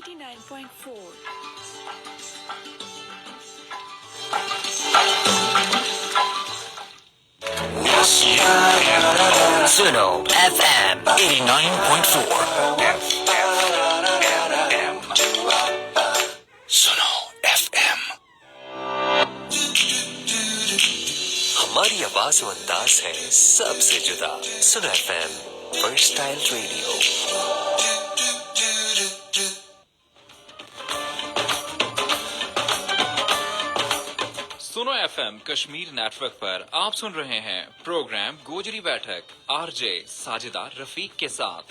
89.4 सुनो FM 89.4 सुनो FM हमारी आवाज और अंदाज है सबसे जुदा। सुनो FM वर्सटाइल रेडियो। सुनो एफएम कश्मीर नेटवर्क पर आप सुन रहे हैं प्रोग्राम गोजरी बैठक आरजे साजिदा रफीक के साथ।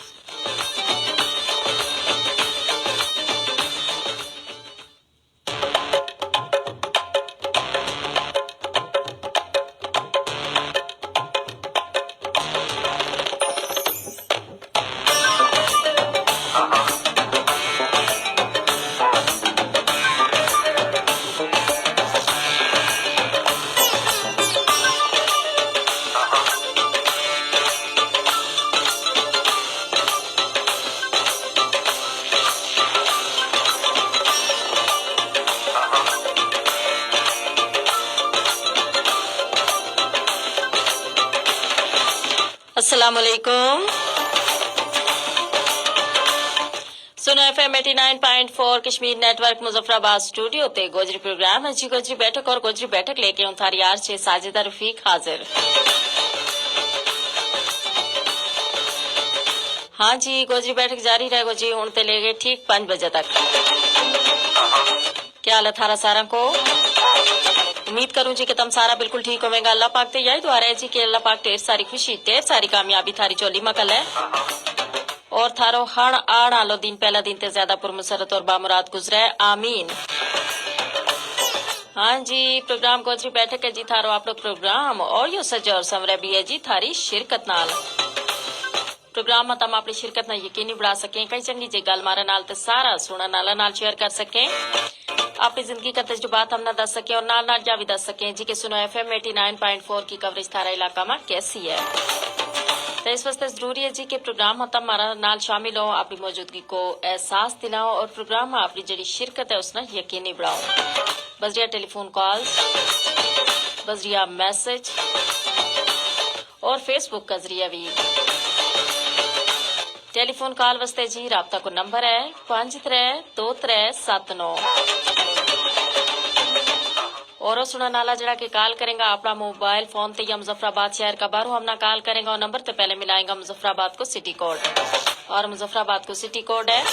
अस्सलामुअलैकुम। सुनो FM 89.4 Kashmir network Muzaffarabad studio ते गोजरी प्रोग्राम है जी गोजरी बैठक और गोजरी बैठक लेके हूं थारी यार छे साजिदा रफीक हाजिर। हाँ जी गोजरी बैठक जारी रहेगो जी हुण ते लेके ठीक 5 बजे तक। क्या हाल है थारा सारा को? उम्मीद करूं जी कि तुम सारा बिल्कुल ठीक होवेगा। अल्लाह पाक ते यही दुआ है जी कि अल्लाह पाक ढेर सारी खुशी ढेर सारी कामयाबी थारी चोली मकल है और थारो हण आण आलो दिन पहला दिन ते ज्यादा पुरमसरत और बामुराद गुजरे आमीन। हाँ जी प्रोग्राम गोजरी बैठक है जी थारो आप लोग प्रोग्राम और यो सजे और समरे भी है जी थारी शिरकत नाल। प्रोग्राम में तुम अपनी शिरकत ना यकीनी बढ़ा सकें कई चंगी जी गल मारे नाल ते सारा सुनने नाला नाल शेयर कर सकें अपनी जिंदगी का तजुर्बात हम ना दस सके और नाल नाल जा भी दस सकें जी के सुनो FM 89.4 की कवरेज थारा इलाका में कैसी है। तो इस वास्ते जरूरी है जी के प्रोग्राम में तुम हमारा नाल शामिल हो अपनी मौजूदगी को एहसास दिलाओ और प्रोग्राम में अपनी जड़ी शिरकत है उसने यकीनी बढ़ाओ। बजरिया टेलीफोन कॉल बजरिया मैसेज और फेसबुक का जरिया भी। टेलीफोन कॉल वास्ते जी राब्ता को नंबर है 532379 और सुना नाला जड़ा के कॉल करेंगे अपना मोबाइल फोन ते या मुजफ्फराबाद शहर का बारू हमना कॉल करेंगे और नंबर ते पहले मिलाएंगे मुजफ्फराबाद को सिटी कोड और मुजफ्फराबाद को सिटी कोड है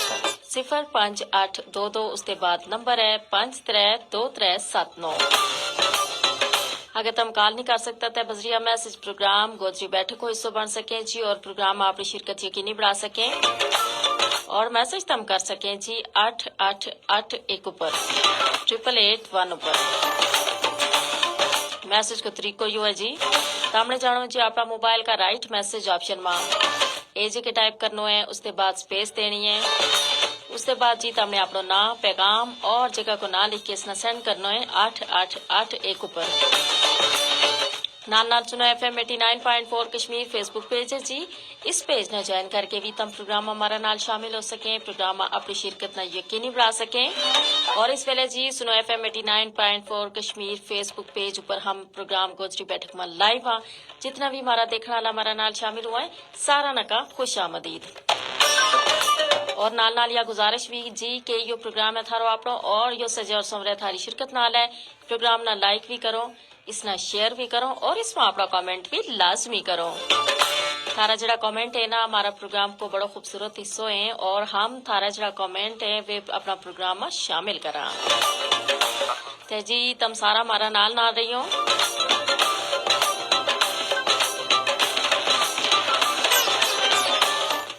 05822 उसके बाद नंबर है 532379। अगर तुम कॉल नहीं कर सकता तो बजरिया मैसेज प्रोग्राम गोजरी बैठक को हिस्सा बन सकें जी और प्रोग्राम में अपनी शिरकत यकीनी बढ़ा सकें और मैसेज तुम कर सकें जी 8881 ऊपर 8881 ऊपर। मैसेज को तरीको यू है जी सामने जानो जी अपना मोबाइल का राइट मैसेज ऑप्शन में एजी के टाइप करनो है उसके बाद स्पेस देनी है उसके बाद जी तुमने अपना नाम पैगाम और जगह को ना लिख के इसना सेंड करना है 8881 ऊपर। नाल नाल सुनो FM 89.4 कश्मीर फेसबुक पेज है जी इस पेज ने ज्वाइन करके भी तुम प्रोग्राम हमारा नाल शामिल हो सकें प्रोग्राम अपनी शिरकत ना यकीनी बढ़ा सकें और इस वेले जी सुनो FM 89.4 कश्मीर फेसबुक पेज ऊपर हम प्रोग्राम गोजरी बैठक में लाइव हाँ जितना भी हमारा देखने वाला हमारा नाल शामिल हुआ है सारा नका खुश आमदीद और नाल नाल या गुजारिश भी जी के यो प्रोग्राम है थारो आप और यो सजे और समरे थारी शिरकत नाल है प्रोग्राम ना लाइक भी करो इसना शेयर भी करो और इसमें अपना कमेंट भी लाजमी करो। थारा जड़ा कमेंट है ना हमारा प्रोग्राम को बड़ा खूबसूरत हिस्सों है और हम थारा जड़ा कमेंट है वे अपना प्रोग्राम में शामिल करा ते जी तुम सारा हमारा नाल नाल रही हो।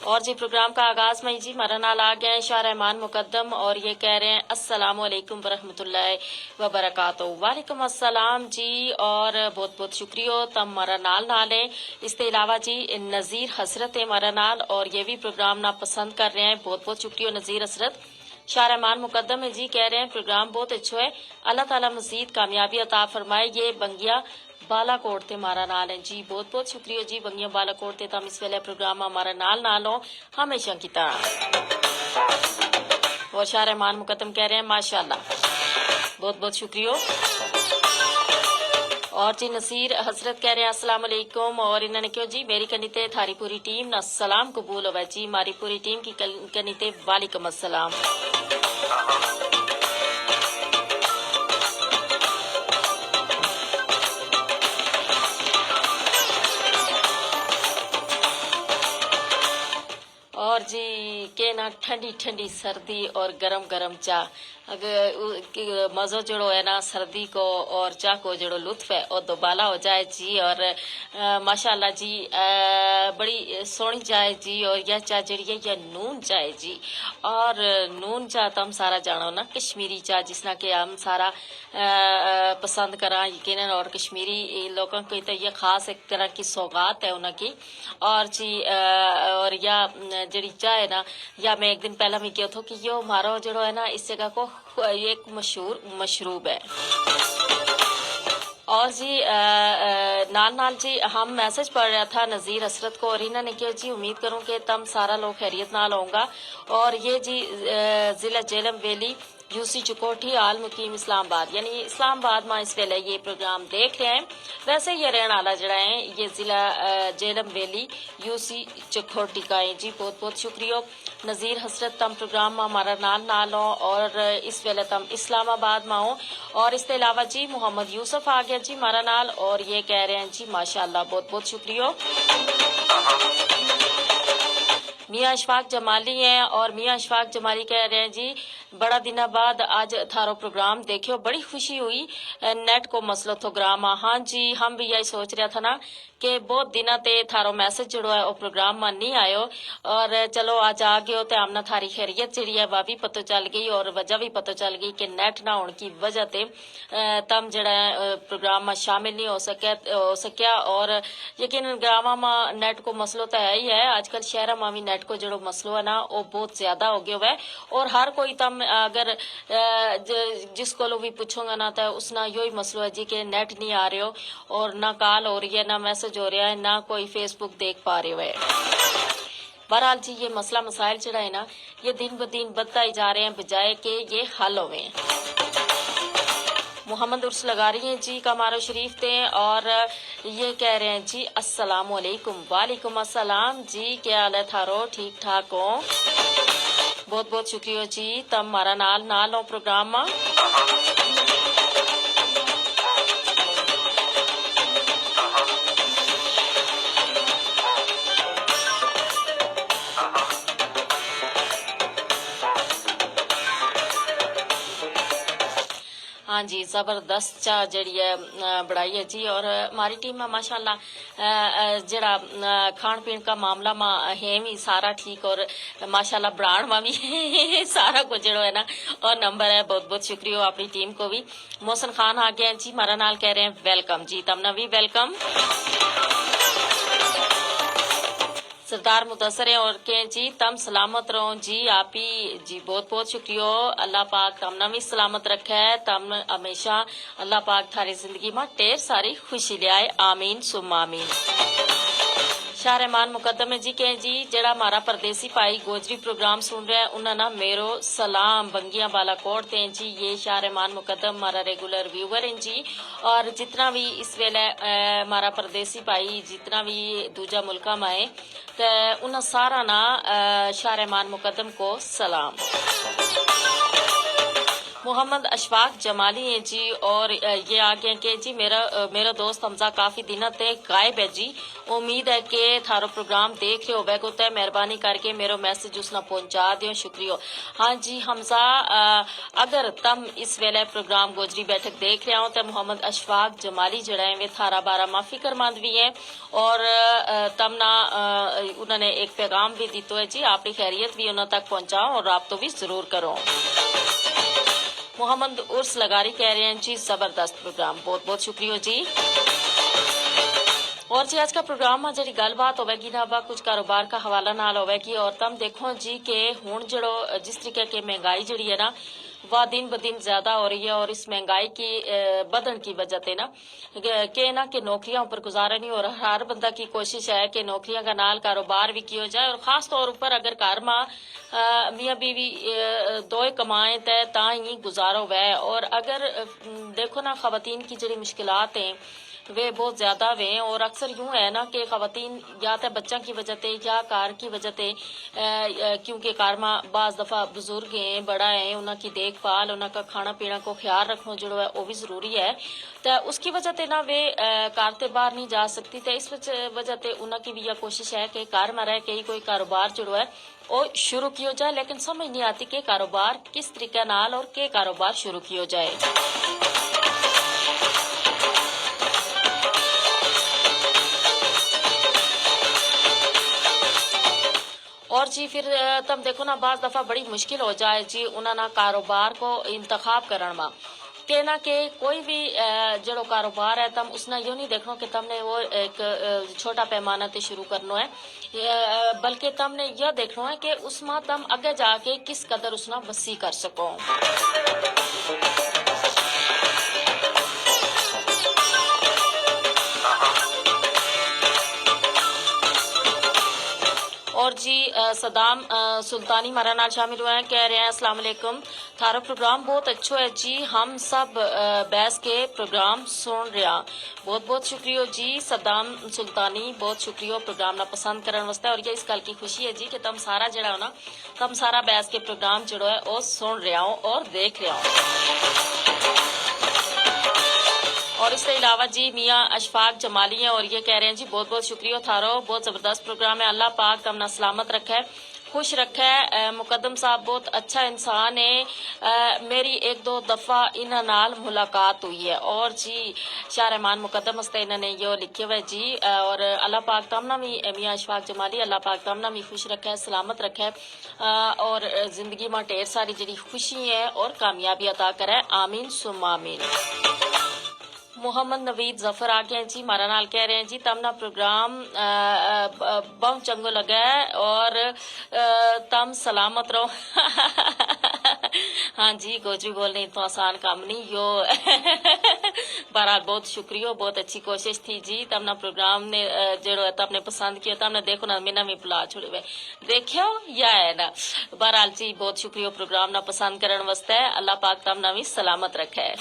और जी प्रोग्राम का आगाज में जी हमारा नाल आ गया है शाह रहमान मुकद्दम और ये कह रहे हैं अस्सलाम वालेकुम वरहमतुल्लाहि व बरकातहू। वालेकुम अस्सलाम जी और बहुत बहुत शुक्रिया तम हमारा नाल नाल है। इसके अलावा जी नज़ीर हसरत है हमारा नाल और ये भी प्रोग्राम ना पसंद कर रहे हैं बहुत बहुत शुक्रिया नज़ीर हसरत। शाह रहमान मुकद्दम है जी कह रहे हैं प्रोग्राम बहुत अच्छा है अल्लाह ताला मजीद कामयाबी अता फरमाए। ये बंगिया बालाकोट ते हमारा नाल है जी बहुत बहुत शुक्रिया जी बंगिया बालाकोट ते तम इस वेले प्रोग्राम हमारा नाल नाल हो हमेशा की तरह। और शाह रहमान मुकद्दम कह रहे हैं माशाल्लाह, बहुत बहुत शुक्रिया। और जी नसीर हसरत कह रहे हैं अस्सलाम वालेकुम, और इन्होंने क्यों जी मेरी कनी ते थारी पूरी टीम ना सलाम कबूल होवे जी, हमारी पूरी टीम की कनी ते वालेकुम अस्सलाम। और जी के ना ठंडी ठंडी सर्दी और गरम गरम चाह, अगर मज़ो जड़ो है ना सर्दी को और चाह को जड़ो लुत्फ है और दोबाला हो जाए जी। और माशाल्लाह जी बड़ी सोहनी चाय जी, और यह चाह जड़ी है यह नून चाय जी। और नून चाह तो हम सारा जानो ना कश्मीरी चाह, जिसना कि हम सारा पसंद करा यकीनन, और कश्मीरी लोगों की तो ये खास एक तरह की सौगात है उनकी। और जी और या जड़ी चाह है ना, या मैं एक दिन पहला भी किया था कि यो मारो जड़ो है ना इस जगह को एक मशहूर मशरूब है। और जी नाल नाल जी हम मैसेज पढ़ रहा था नज़ीर हसरत को, और इन्होंने किया जी उम्मीद करूं कि तम सारा लोग खैरियत नाल होगा। और ये जी जिला जेलम वैली यूसी चुकोठी आल मुकीम इस्लामाबाद, यानी इस्लामाबाद में इस वेले ये प्रोग्राम देख रहे हैं। वैसे ये रहने वाला जड़ा है ये जिला जेलम वैली यूसी चुकोठी का है जी। बहुत बहुत शुक्रिया नज़ीर हसरत, तम प्रोग्राम में हमारा नाल हो, और इस वेले तम इस्लामाबाद में हो। और इसके अलावा जी मोहम्मद यूसुफ आ गया जी हमारा नाल, और ये कह रहे हैं जी माशाल्लाह, बहुत बहुत शुक्रिया। मियाँ अशफाक जमाली हैं, और मियाँ अशफाक जमाली कह रहे हैं जी बड़ा दिना बाद आज थारो प्रोग्राम देखियो, बड़ी खुशी हुई, नेट को मसलो तो ग्राम। हाँ जी हम भी यही सोच रहा था ना कि बहुत दिना ते थारो मैसेज जड़ो है वो प्रोग्राम में नहीं आयो, और चलो आज आ गयो तो हमने थारी खैरियत जी है वह भी पता चल गई, और वजह भी पता चल गई कि नेट ना होने की वजह से तम जड़ा प्रोग्राम में शामिल नहीं हो सकिया। और यकीन ग्रामा में नेट को मसलो तो है ही है, आजकल शहर में भी नेट को जड़ो मसलो है ना वो बहुत ज्यादा हो गया है। और हर कोई तम अगर जिसको लोग भी पूछोगा ना तो उसना यो ही मसलो है जी कि नेट नहीं आ रहे हो, और ना कॉल हो रही है, ना मैसेज हो रहा है, ना कोई फेसबुक देख पा रहे हो। बहरहाल जी ये मसला मसाइल जड़ा है ना ये दिन ब दिन बढ़ता ही जा रहे हैं, बजाय के ये हल होवे। मोहम्मद उर्स लगा रही हैं जी कमारो शरीफ थे, और ये कह रहे हैं जी अस्सलाम वालेकुम। वालेकुम अस्सलाम जी, क्या हाल है थारो, ठीक ठाक हो? बहुत बहुत शुक्रिया जी, तम हमारा नाल हो प्रोग्राम में। हाँ जी जबरदस्त चाह जड़ी है बढ़ाई है जी। और हमारी टीम में माशाल्लाह जड़ा खान पीन का मामला में है भी सारा ठीक, और माशाल्लाह ब्रांड में भी सारा कुछ जड़ो है ना और नंबर है। बहुत बहुत शुक्रिया अपनी टीम को भी। मोहसन खान आ गया जी हमारा नाल, कह रहे हैं वेलकम जी, तमना भी वेलकम। सरदार मुदसर है और के जी तम सलामत रहो जी, आप ही जी बहुत बहुत शुक्रिया। अल्लाह पाक तमना भी सलामत रखे है, तम हमेशा अल्लाह पाक थारी जिंदगी में ढेर सारी खुशी ले आए, आमीन सुम्मा आमीन। शाह रहमान मुकद्दम है जी के जी जड़ा हमारा परदेसी भाई गोजरी प्रोग्राम सुन रहे हैं उन्हें ना मेरो सलाम बंगिया बालाकोट ते जी। ये शाह रहमान मुकद्दम हमारा रेगुलर व्यूवर हैं जी, और जितना भी इस वेले हमारा परदेसी भाई जितना भी दूजा मुल्का में है तो उन्हें सारा ना शाह रहमान मुकद्दम को सलाम। मोहम्मद अशफाक जमाली है जी, और ये आ गए कि जी मेरा दोस्त हमजा काफी दिनों ते गायब है जी, उम्मीद है कि थारो प्रोग्राम देख रहे हो बैगो तो मेहरबानी करके मेरो मैसेज उसना पहुंचा दियो, शुक्रिया। हाँ जी हमजा अगर तम इस वेले प्रोग्राम गोजरी बैठक देख रहे हो तो मोहम्मद अशफाक जमाली जड़ा है वे थारा बारा मा फिक्रमंद भी है, और तम ना उन्होंने एक पैगाम भी दितो है जी, आपकी खैरियत भी उन्होंने तक पहुंचाओ और राब्तो भी जरूर करो। मोहम्मद उर्स लगारी कह रहे हैं जी जबरदस्त प्रोग्राम, बहुत बहुत शुक्रिया जी। और जी आज का प्रोग्राम में जी गलबात होगी ना वा कुछ कारोबार का हवाला नाल होगी और तम देखो जी के हुण जड़ो जिस तरीके की महंगाई जड़ी है ना वह दिन ब दिन ज्यादा हो रही है और इस महंगाई की बढ़न की वजह से ना कि नौकरियां ऊपर गुजारा नहीं हो रहा। हर बंदा की कोशिश है कि नौकरियां का नाल कारोबार भी किया जाए और खास तौर पर अगर घर में मियाँ बीवी दो कमाएं तो ही गुजारो वह। और अगर देखो ना खवातीन की जड़ी मुश्किलात हैं वे बहुत ज्यादा वे और अक्सर यूं है ना कि खवातीन या तो बच्चा की वजह से या कार की वजह से क्योंकि कार में बाज दफा बुजुर्ग हैं बड़ा है उनकी देखभाल उनका खाना पीना को ख्याल रखना जो है वो भी जरूरी है। तो उसकी वजह से ना वे कार से बाहर नहीं जा सकती। तो इस वजह से उनकी भी यह कोशिश है कि कार में रह के ही कोई कारोबार जो है वो शुरू किया जाए, लेकिन समझ नहीं आती कि कारोबार किस तरीके नाल और के कारोबार शुरू किया जाए। और जी फिर तम देखो ना बाज दफा बड़ी मुश्किल हो जाए जी उन्होंने कारोबार को इंतखाब करने में के ना के कोई भी जड़ो कारोबार है तम उसने यूं नहीं देखना कि तमने वो एक छोटा पैमाना से शुरू करना है, बल्कि तमने यह देखना है कि उसमें तम आगे जाके किस कदर उसना वसी कर सको। और जी सदाम सुल्तानी हमारा नाल शामिल हुए हैं, कह रहे हैं अस्सलाम वालेकुम, थारा प्रोग्राम बहुत अच्छो है जी, हम सब बैस के प्रोग्राम सुन रहा। बहुत बहुत शुक्रिया जी सदाम सुल्तानी, बहुत शुक्रिया प्रोग्राम ना पसंद करने वास्ते। और ये इस गल की खुशी है जी कि तुम सारा जड़ा हो ना तुम सारा बैस के प्रोग्राम जड़ो है वो सुन रहा हो और देख रहा हो। और इसके अलावा जी मियाँ अशफाक जमाली हैं और ये कह रहे हैं जी बहुत बहुत शुक्रिया थारो, बहुत जबरदस्त प्रोग्राम है, अल्लाह पाक तमना सलामत रखे खुश रखे। मुकद्दम साहब बहुत अच्छा इंसान है, मेरी एक दो दफा इन्ह नाल मुलाकात हुई है। और जी शाह रहमान मुकद्दम हस्ते इन्होंने यो लिखे हुए जी और अल्लाह पाक तमना भी मियाँ अशफाक जमाली अल्लाह पाक तमना भी खुश रखे सलामत रखे और जिंदगी में ढेर सारी जी खुशी है और कामयाबी अता करे, आमीन सुम आमीन। मोहम्मद नवीद जफर आ गए जी हमारा नाल कह रहे हैं जी तमना प्रोग्राम बहुत चंगो लगा है और तम सलामत रहो। हाँ जी गोजरी बोलने तो आसान काम नहीं यो। बहरहाल बहुत शुक्रिया, बहुत अच्छी कोशिश थी जी, तमना प्रोग्राम ने जड़ो है तमने पसंद किया, तमने देखो ना मैंने भी बुला छोड़े हुए देखियो या है ना। बहरहाल जी बहुत शुक्रिया प्रोग्राम ना पसंद करने वास्ते, अल्लाह पाक तमना भी सलामत रखे।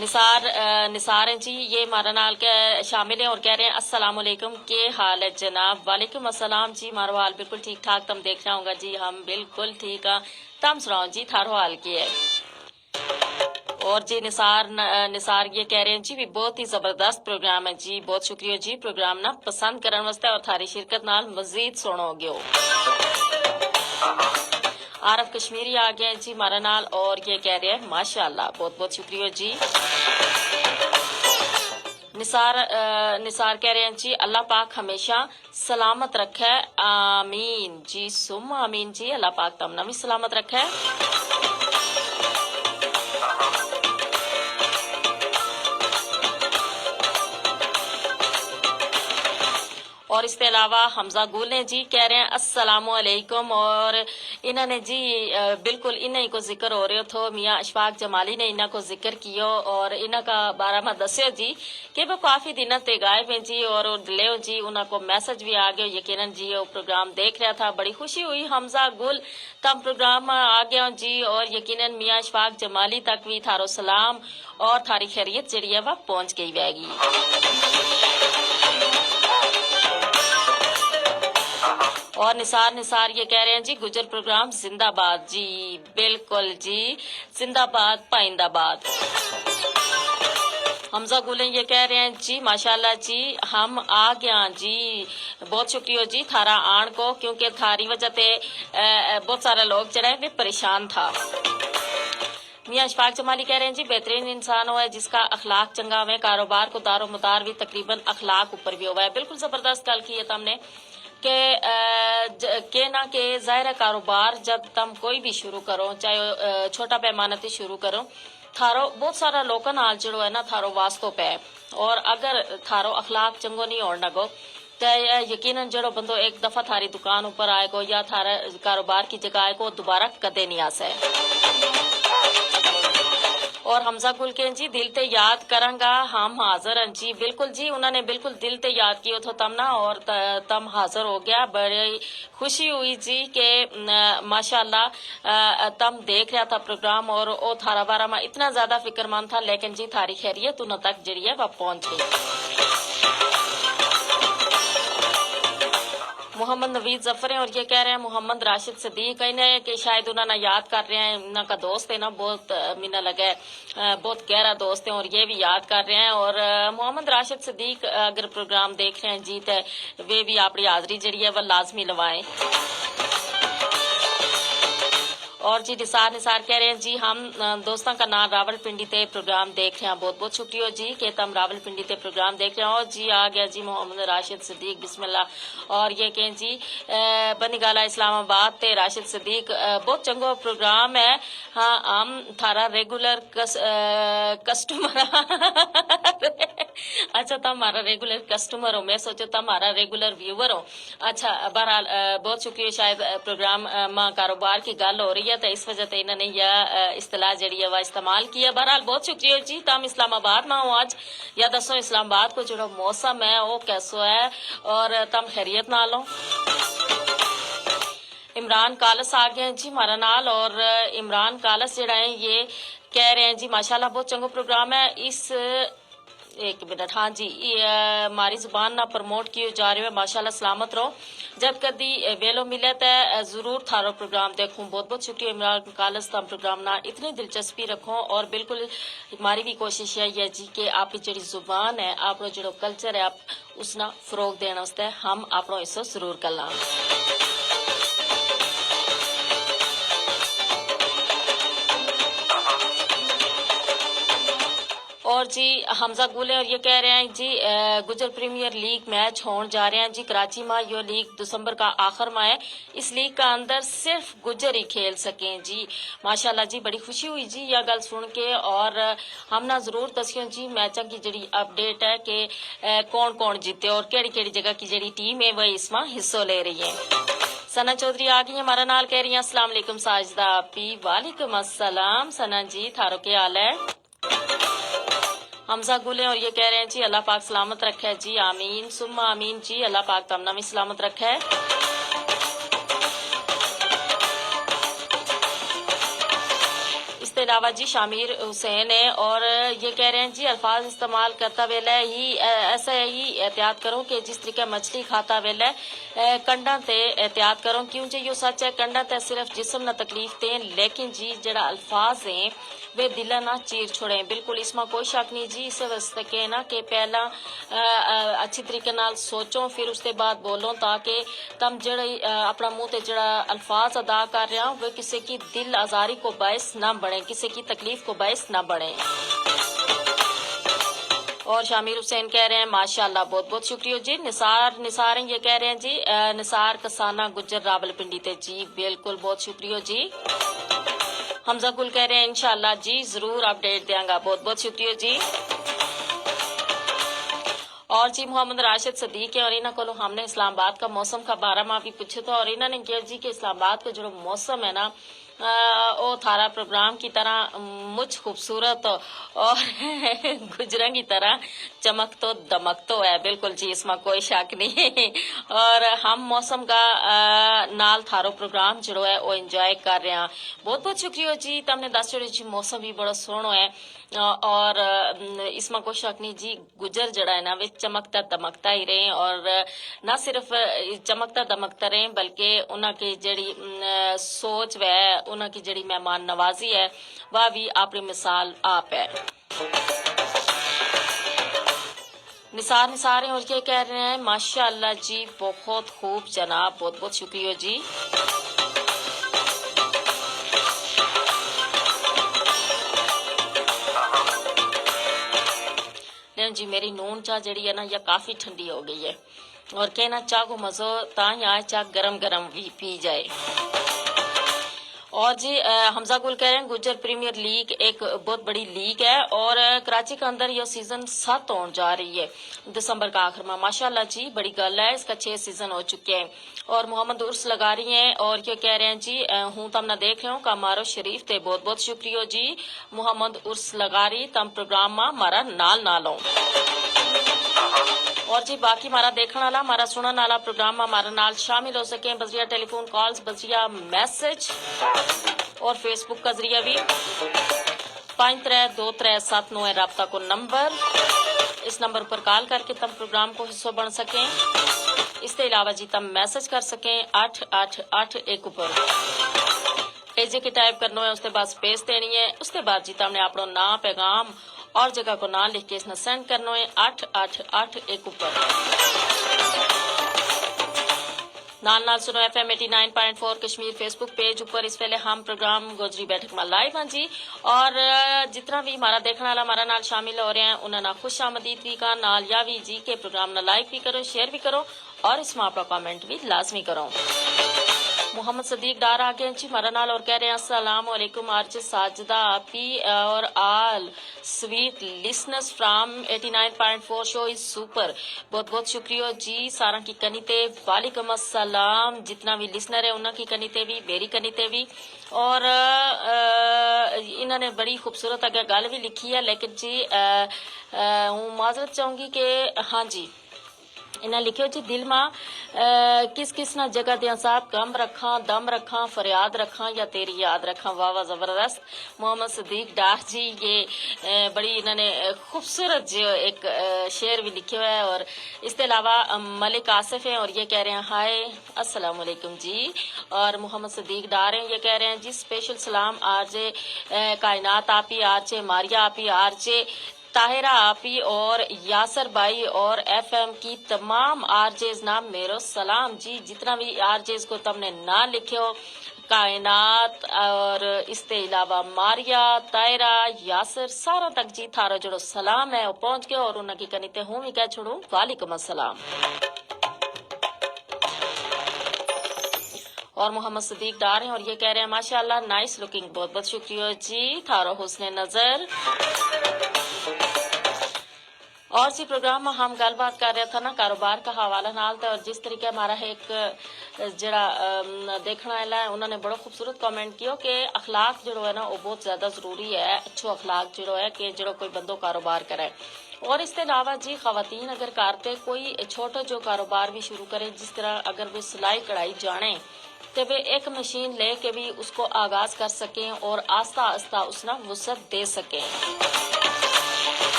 निसार हैं जी ये हमारा नाल के शामिल हैं और कह रहे हैं अस्सलाम वालेकुम, के हाल है जनाब। वालेकुम अस्सलाम जी, मारो हाल बिल्कुल ठीक ठाक, तुम देख रहा होगा जी हम बिल्कुल ठीक है, तम सुनाओ जी थारो हाल की है। और जी निसार ये कह रहे हैं जी भी बहुत ही जबरदस्त प्रोग्राम है जी, बहुत शुक्रिया जी प्रोग्राम ना पसंद करने वास्ते और थारी शिरकत नाल मजीद सुनोगे। आरफ कश्मीरी आ गए जी हमारा नाल और ये कह रहे हैं माशाल्लाह, बहुत बहुत शुक्रिया जी। निसार कह रहे हैं जी अल्लाह पाक हमेशा सलामत रखे, आमीन जी सुम आमीन जी, अल्लाह पाक तमना भी सलामत रखे। और इसके अलावा हमजा गुल ने जी कह रहे हैं अस्सलामु अलैकुम और इन्होंने जी बिल्कुल इन्हीं को जिक्र हो रहे थो, मियाँ अशफाक जमाली ने इन्हों को जिक्र किया और इन्हों का बारे में दस्यो जी कि वो काफी दिन ते गायब हैं जी और ले जी उनको मैसेज भी आ गया, यकीनन जी वो प्रोग्राम देख रहा था, बड़ी खुशी हुई हमजा गुल तम प्रोग्राम आ गया जी और यकीनन मियाँ अशफाक जमाली तक भी थारो सलाम और थारी खैरियत जड़ी है वह पहुंच गई वैगी। और निसार ये कह रहे हैं जी गुजर प्रोग्राम जिंदाबाद जी, बिल्कुल जी जिंदाबाद पाइंदाबाद। हमजा गुलें ये कह रहे हैं जी माशाल्लाह जी हम आ गया जी, बहुत शुक्रिया जी थारा आन को, क्योंकि थारी वजह से बहुत सारे लोग जड़े वे परेशान था। मियाँ अशफाक जमाली कह रहे हैं जी बेहतरीन इंसान हुआ है जिसका अखलाक चंगा हुआ है, कारोबार को दारो मदार भी तकरीबन अखलाक ऊपर भी हुआ है। बिल्कुल जबरदस्त गल की है तुमने, کہ نہ کہ ظاہر ہے کاروبار جب تم کوئی بھی شروع کرو چاہے چھوٹا پیمانہ تے شروع کرو تھارو بہت سارا لوکاں نال جڑو ہے نا تھارو واسطو پہ اور اگر تھارو اخلاق چنگو نہیں ہونا گو تو یقیناً جڑو بندو ایک دفعہ تھاری دکان اوپر آئے گو یا تھارا کاروبار کی جگہ آئے گو دوبارہ کدے نہیں آ سکے. اور حمزہ گل کے جی دل تے یاد کروں گا ہم حاضر ہیں جی بالکل جی انہوں نے بالکل دل تے یاد کیا تھا تم نا اور تم حاضر ہو گیا. بڑی خوشی ہوئی جی کہ ماشاءاللہ تم دیکھ رہا تھا پروگرام اور او تھارا بارہ میں اتنا زیادہ فکر مند تھا لیکن جی تھاری خیریت انہوں تک جڑی ہے وہ پہنچ گئی. محمد نوید ظفر ہیں اور یہ کہہ رہے ہیں محمد راشد صدیق انہیں کہ شاید انہوں نے یاد کر رہے ہیں انہوں کا دوست ہے نا بہت مینہ لگا ہے بہت گہرا دوست ہے اور یہ بھی یاد کر رہے ہیں. اور محمد راشد صدیق اگر پروگرام دیکھ رہے ہیں جی تو وہ بھی اپنی حاضری جڑی ہے وہ لازمی لوائیں. اور جی نثار کہہ رہے ہیں جی ہم دوستوں کا نام راول پنڈی تے پروگرام دیکھ رہے ہیں. بہت بہت شکریہ جی کہ تم راول پنڈی تے پروگرام دیکھ رہے ہیں. اور جی آ گیا جی محمد راشد صدیق بسم اللہ اور یہ کہ جی بنی گالا اسلام آباد تے راشد صدیق بہت چنگو پروگرام ہے. ہاں ہم تھارا ریگولر کسٹمر اچھا تم ہمارا ریگولر کسٹمر ہو میں سوچو تم ہمارا ریگولر ویور ہو. اچھا بہرحال بہت شکریہ شاید پروگرام ماں کاروبار کی گل ہو رہی ہے تو اس وجہ سے انہوں نے یہ اصطلاح جڑی ہے وہ استعمال کیا. بہرحال بہت شکریہ جی تم اسلام آباد میں ہو آج یا دسو اسلام آباد کو جو موسم ہے وہ کیسو ہے اور تم خیریت نال ہو. عمران کالس آ گئے ہیں جی ہمارا نال اور عمران کالس جڑا ہے یہ کہہ رہے ہیں جی ماشاءاللہ بہت چنگو پروگرام ہے. اس ایک منٹ ہاں جی ہماری زبان نہ پروموٹ کیے جا رہے ہیں ماشاءاللہ سلامت رہو. جب کدی ویلو ملے تو ضرور تھارو پروگرام دیکھوں. بہت بہت شکریہ عمران کالس تم پروگرام نہ اتنی دلچسپی رکھو اور بالکل ہماری بھی کوشش ہے جی کہ آپ کی جڑی زبان ہے آپ جڑا کلچر ہے آپ اس نہ فروغ دینا واسطے ہم آپ حصہ ضرور کرنا. اور جی حمزہ گولے اور یہ کہہ رہے ہیں جی گجر پریمیئر لیگ میچ ہون جا رہے ہیں جی کراچی میں. یہ لیگ دسمبر کا آخر میں ہے. اس لیگ کا اندر صرف گجر ہی کھیل سکیں جی. ماشاءاللہ جی بڑی خوشی ہوئی جی یہ گل سن کے. اور ہم نہ ضرور دسیوں جی میچوں کی جڑی اپڈیٹ ہے کہ کون کون جیتے اور کیڑی کیڑی جگہ کی جڑی ٹیم ہے وہ اس میں حصہ لے رہی ہے. سنا چودھری آ گئی ہمارا نال کہہ رہی ہیں السلام علیکم ساجدہ آپی. وعلیکم السلام سنا جی تھارو کیا حال ہے. حمزہ گلے اور یہ کہہ رہے ہیں جی اللہ پاک سلامت رکھے جی آمین ثم آمین جی اللہ پاک تمنا بھی سلامت رکھے. اس کے علاوہ جی شامیر حسین ہے اور یہ کہہ رہے ہیں جی الفاظ استعمال کرتا ویلا ہی ایسا ہی احتیاط کروں کہ جس طریقے مچھلی کھاتا ویلا کنڈا تے احتیاط کروں. کیوں جی یہ سچ ہے کنڈا تے صرف جسم نہ تکلیف دیں لیکن جی جڑا الفاظ ہیں وہ دل نہ چیر چھوڑیں. بالکل اس میں کوئی شک نہیں جی. اس واسطے کہنا کہ پہلا اچھی طریقے نال سوچو پھر اس کے بعد بولو تاکہ تم جڑی اپنا منہ تے جڑا الفاظ ادا کر رہے ہو وہ کسی کی دل آزاری کو باعث نہ بنے کسی کی تکلیف کو باعث نہ بنے. اور شامیر حسین کہہ رہے ہیں ماشاءاللہ بہت بہت شکریہ جی. نثار یہ کہہ رہے ہیں جی نثار کسانہ گجر راول پنڈی تے جی بالکل بہت شکریہ جی. حمزہ گل کہہ رہے ہیں انشاءاللہ جی ضرور اپڈیٹ دیا گا. بہت بہت شکریہ جی. اور جی محمد راشد صدیق ہے اور انہوں کو ہم نے اسلام آباد کا موسم کا بارہ ماہ بھی پوچھے تھا اور انہوں نے کہا جی کہ اسلام آباد کا جو موسم ہے نا وہ تھارا پروگرام کی طرح مجھ خوبصورت اور گجرا کی طرح چمک تو دمک تو ہے. بالکل جی اس میں کوئی شک نہیں. اور ہم موسم کا نال تھارو پروگرام جڑو ہے وہ انجوائے کر رہے ہیں. بہت بہت شکریہ جی. تم نے دس چھوڑے جی موسم بھی بڑا سوہنا ہے اور اس میں کوئی شک نہیں جی. گجر جڑا ہے نا وہ چمکتا دمکتا ہی رہے اور نہ صرف چمکتا دمکتا رہے بلکہ انہوں کی جڑی سوچ ہے انہوں کی جڑی مہمان نوازی ہے وہ بھی اپنی مثال آپ ہے. نثار ہیں اور یہ کہہ رہے ہیں ماشاءاللہ جی بہت خوب جناب. بہت بہت شکریہ جی. جی میری نون چاہ جڑی ہے نا یہ کافی ٹھنڈی ہو گئی ہے اور کہنا چاہ کو مزو تا یہاں چاہ گرم گرم بھی پی جائے. اور جی حمزہ گل کہہ رہے ہیں گجر پریمیئر لیگ ایک بہت بڑی لیگ ہے اور کراچی کے اندر یہ سیزن 7 ہونے جا رہی ہے دسمبر کا آخر میں. ماشاءاللہ جی بڑی گل ہے, اس کا 6 سیزن ہو چکے ہیں. اور محمد عرس لگا رہی ہیں اور یہ کہہ رہے ہیں جی ہوں تم نہ دیکھ رہے ہوں کا مارو شریف تے بہت بہت شکریہ جی محمد عرس لگا رہی تم پروگرام میں مارا نال نہ لو. اور جی باقی ہمارا دیکھنے والا ہمارا سننے والا پروگرام میں ہمارے نال شامل ہو سکیں بذریعہ ٹیلی فون کالز, بذریعہ میسج اور فیس بک کا ذریعہ بھی. 532379 ہے رابطہ کو نمبر, اس نمبر پر کال کر کے تم پروگرام کو حصہ بن سکیں. اس کے علاوہ جی تم میسج کر سکیں 8881 پر اے جے کے ٹائپ کرنا ہے, اس کے بعد سپیس دینی ہے, اس کے بعد جی تم نے اپنا نام پیغام اور جگہ کو نام لکھ کے اس نے سینڈ کرنا ہے 8881 پر. نال نال سنو ایف ایم 89.4 کشمیر فیس بک پیج اوپر اس ویلے ہم پروگرام گوجری بیٹھک میں لائیو ہیں جی. اور جتنا بھی ہمارا دیکھنے والا ہمارا نال شامل ہو رہے ہیں انہوں نے خوش آمدید بھی کا نال یا بھی جی کے پروگرام نہ لائک بھی کرو, شیئر بھی کرو اور اس میں آپ کا کامنٹ بھی لازمی کرو. محمد صدیق ڈار آگے ہیں جی ہمارا نال اور کہہ رہے ہیں السلام علیکم آرج ساجدہ آپی اور all sweet listeners from 89.4 show is super. بہت بہت شکریہ جی سارا کی کنی تے وعلیکم السلام. جتنا بھی لسنر ہے انہوں کی کنی تے بھی میری کنی تے بھی. اور انہوں نے بڑی خوبصورت اگر گل بھی لکھی ہے لیکن جی ہوں معذرت چاہوں گی کہ ہاں جی انہیں لکھو جی دل ماں کس کس نہ جگہ دیا صاحب کم رکھاں دم رکھاں فریاد رکھاں یا تیری یاد رکھاں. واہ واہ زبردست. محمد صدیق ڈار جی یہ بڑی انہوں نے خوبصورت جو ایک شعر بھی لکھے ہوئے ہے. اور اس کے علاوہ ملک آصف ہیں اور یہ کہہ رہے ہیں ہائے السلام علیکم جی. اور محمد صدیق ڈار ہیں یہ کہہ رہے ہیں جی اسپیشل سلام آر جے کائنات آپی, آر جے ماریا آپی, آر جے طاہرہ آپی اور یاسر بھائی اور ایف ایم کی تمام آر جیز نام میرو سلام جی. جتنا بھی آر جیز کو تم نے نہ لکھے ہو کائنات اور اس کے علاوہ ماریا طاہرہ یاسر سارا تک جی تھارا جڑو سلام ہے وہ پہنچ گئے اور انہوں کی کنیتے ہوں بھی کہہ چھوڑوں وعلیکم السلام. اور محمد صدیق ڈار ہیں اور یہ کہہ رہے ہیں ماشاءاللہ نائس لکنگ. بہت بہت شکریہ جی تھارو حسن نظر. اور سی پروگرام میں ہم گل بات کر رہے تھا نا کاروبار کا حوالہ نال تھا, اور جس طریقے ہمارا ایک جڑا دیکھنا ہے انہوں نے بڑا خوبصورت کامنٹ کیا کہ اخلاق جڑو ہے نا وہ بہت زیادہ ضروری ہے. اچھو اخلاق جڑو ہے کہ جڑو کوئی بندو کاروبار کرے. اور اس کے علاوہ جی خواتین اگر کرتے کوئی چھوٹا جو کاروبار بھی شروع کرے, جس طرح اگر وہ سلائی کڑھائی جانے تو وہ ایک مشین لے کے بھی اس کو آغاز کر سکیں اور آہستہ آہستہ اس نے وسعت دے سکیں.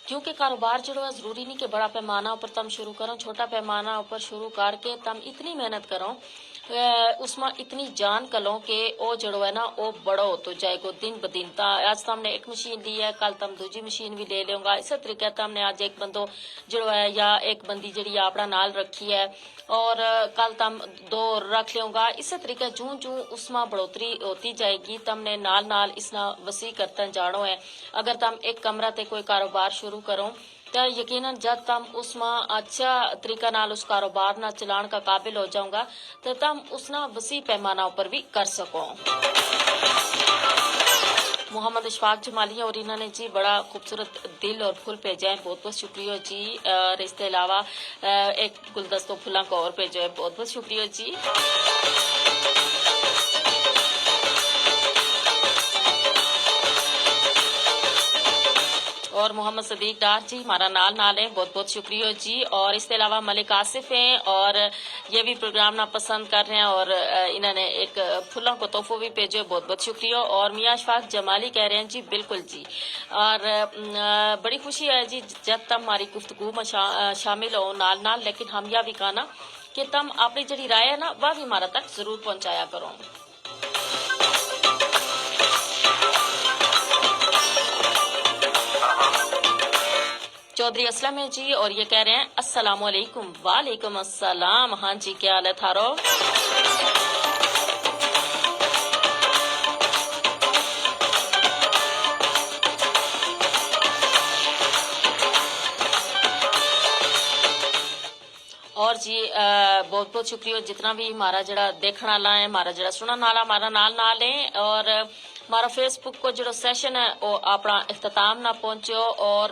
کیونکہ کاروبار جڑو ہے ضروری نہیں کہ بڑا پیمانہ اوپر تم شروع کرو, چھوٹا پیمانہ اوپر شروع کر کے تم اتنی محنت کرو اس میں اتنی جان کلو کہ او جڑو ہے نا او بڑا ہو تو جائے گو دن بدن. تا آج تم نے ایک مشین لی ہے کل تم دوسری مشین بھی لے لوں گا. اسی طریقے تم نے آج ایک بندو جڑو ہے یا ایک بندی جڑی اپنا نال رکھی ہے اور کل تم 2 رکھ لوں گا. اسی طریقے جوں جوں اس میں بڑھوتری ہوتی جائے گی تم نے نال نال اس نہ وسیع کرتا جانو ہے. اگر تم ایک کمرہ تے کوئی کاروبار شروع کرو تو یقیناً جب تم اس میں اچھا طریقہ نال اس کاروبار نہ چلان کا قابل ہو جاؤں گا تو تم اس نہ وسیع پیمانہ پر بھی کر سکو. محمد اشفاق جمالی اور انہوں نے جی بڑا خوبصورت دل اور پھول بھیجے ہیں, بہت بہت شکریہ جی. اور اس کے علاوہ ایک گلدستوں پھلاں کو اور بھیجو ہے, بہت بہت شکریہ جی. اور محمد صدیق ڈار جی ہمارا نال ہے, بہت بہت شکریہ جی. اور اس کے علاوہ ملک آصف ہیں اور یہ بھی پروگرام نہ پسند کر رہے ہیں اور انہوں نے ایک پھلوں کو تحفہ بھی بھیجے, بہت بہت شکریہ. اور میاں اشفاق جمالی کہہ رہے ہیں جی بالکل جی. اور بڑی خوشی ہے جی جب تم ہماری گفتگو میں شامل ہو نال, لیکن ہم یہ بھی کہنا کہ تم اپنی جڑی رائے ہے نا وہ بھی ہمارا تک ضرور پہنچایا کرو. چودھری اسلم ہے جی اور یہ کہہ رہے ہیں السلام علیکم. وعلیکم السلام. ہاں جی کیا حال ہے تھارو؟ जी बहुत बहुत शुक्रिया जितना भी हमारा जड़ा देखने वाला है, हमारा जड़ा सुनने वाला हमारा नाल है। और हमारा फेसबुक को जो सेशन है वो अपना इख्तिताम ना पहुंचो। और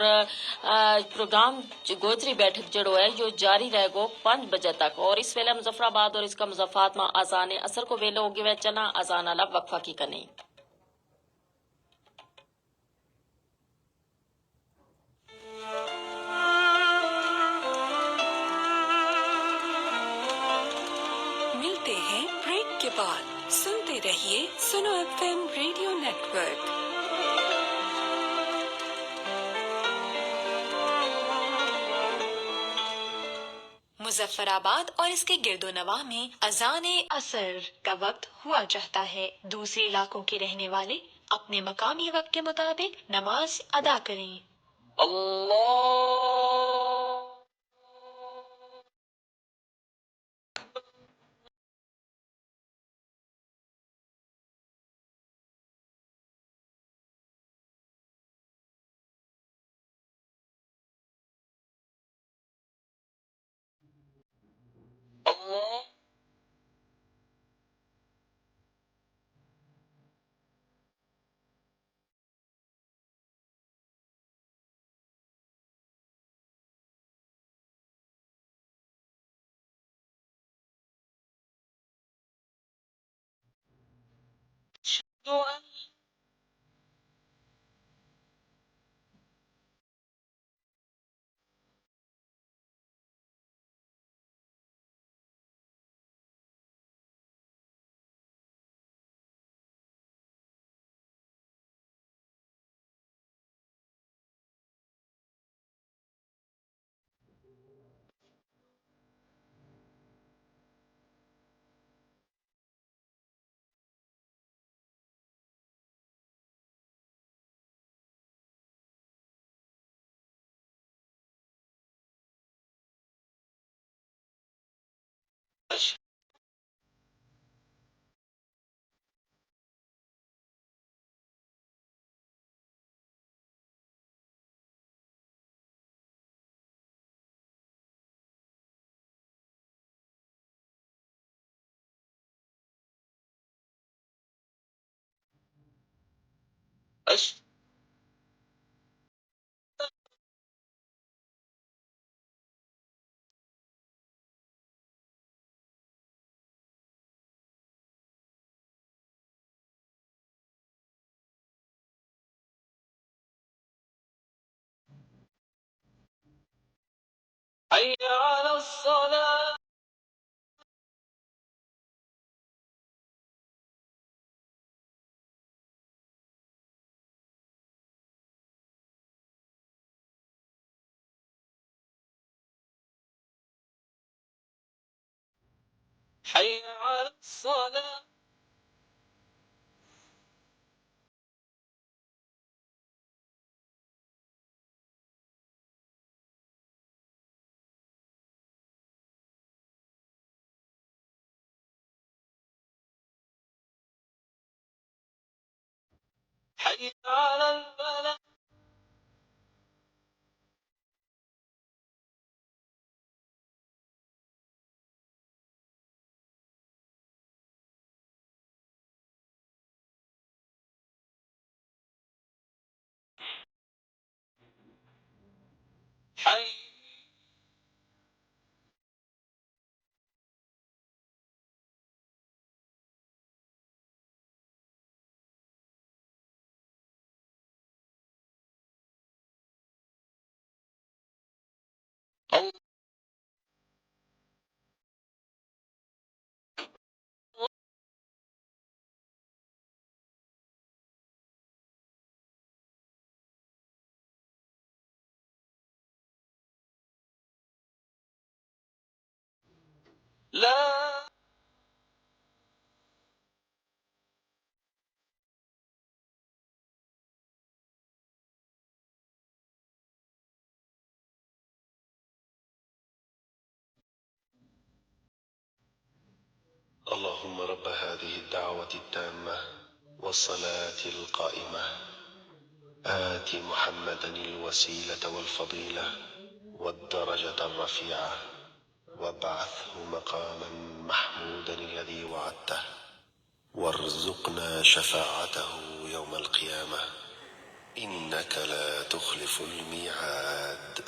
प्रोग्राम गोजरी बैठक जड़ो है जो जारी रहेगो 5 बजे तक। और इस वेले मुजफ्फराबाद और इसका मुजफ्फरात में अजान असर को वेले होगी वे चना अजान अला वक्फा की कनी। मिलते हैं ब्रेक के बाद। सुनते रहिए सुनो एफएम रेडियो नेटवर्क। मुजफ्फराबाद और इसके गिरदोनवाह में अजान असर का वक्त हुआ चाहता है। दूसरे इलाकों के रहने वाले अपने मकामी वक्त के मुताबिक नमाज अदा करें। اللهم رب هذه الدعوة التامة والصلاة القائمة آت محمدا الوسيلة والفضيلة والدرجة الرفيعة وابعثه مقاما محمودا الذي وعدته وارزقنا شفاعته يوم القيامة إنك لا تخلف الميعاد.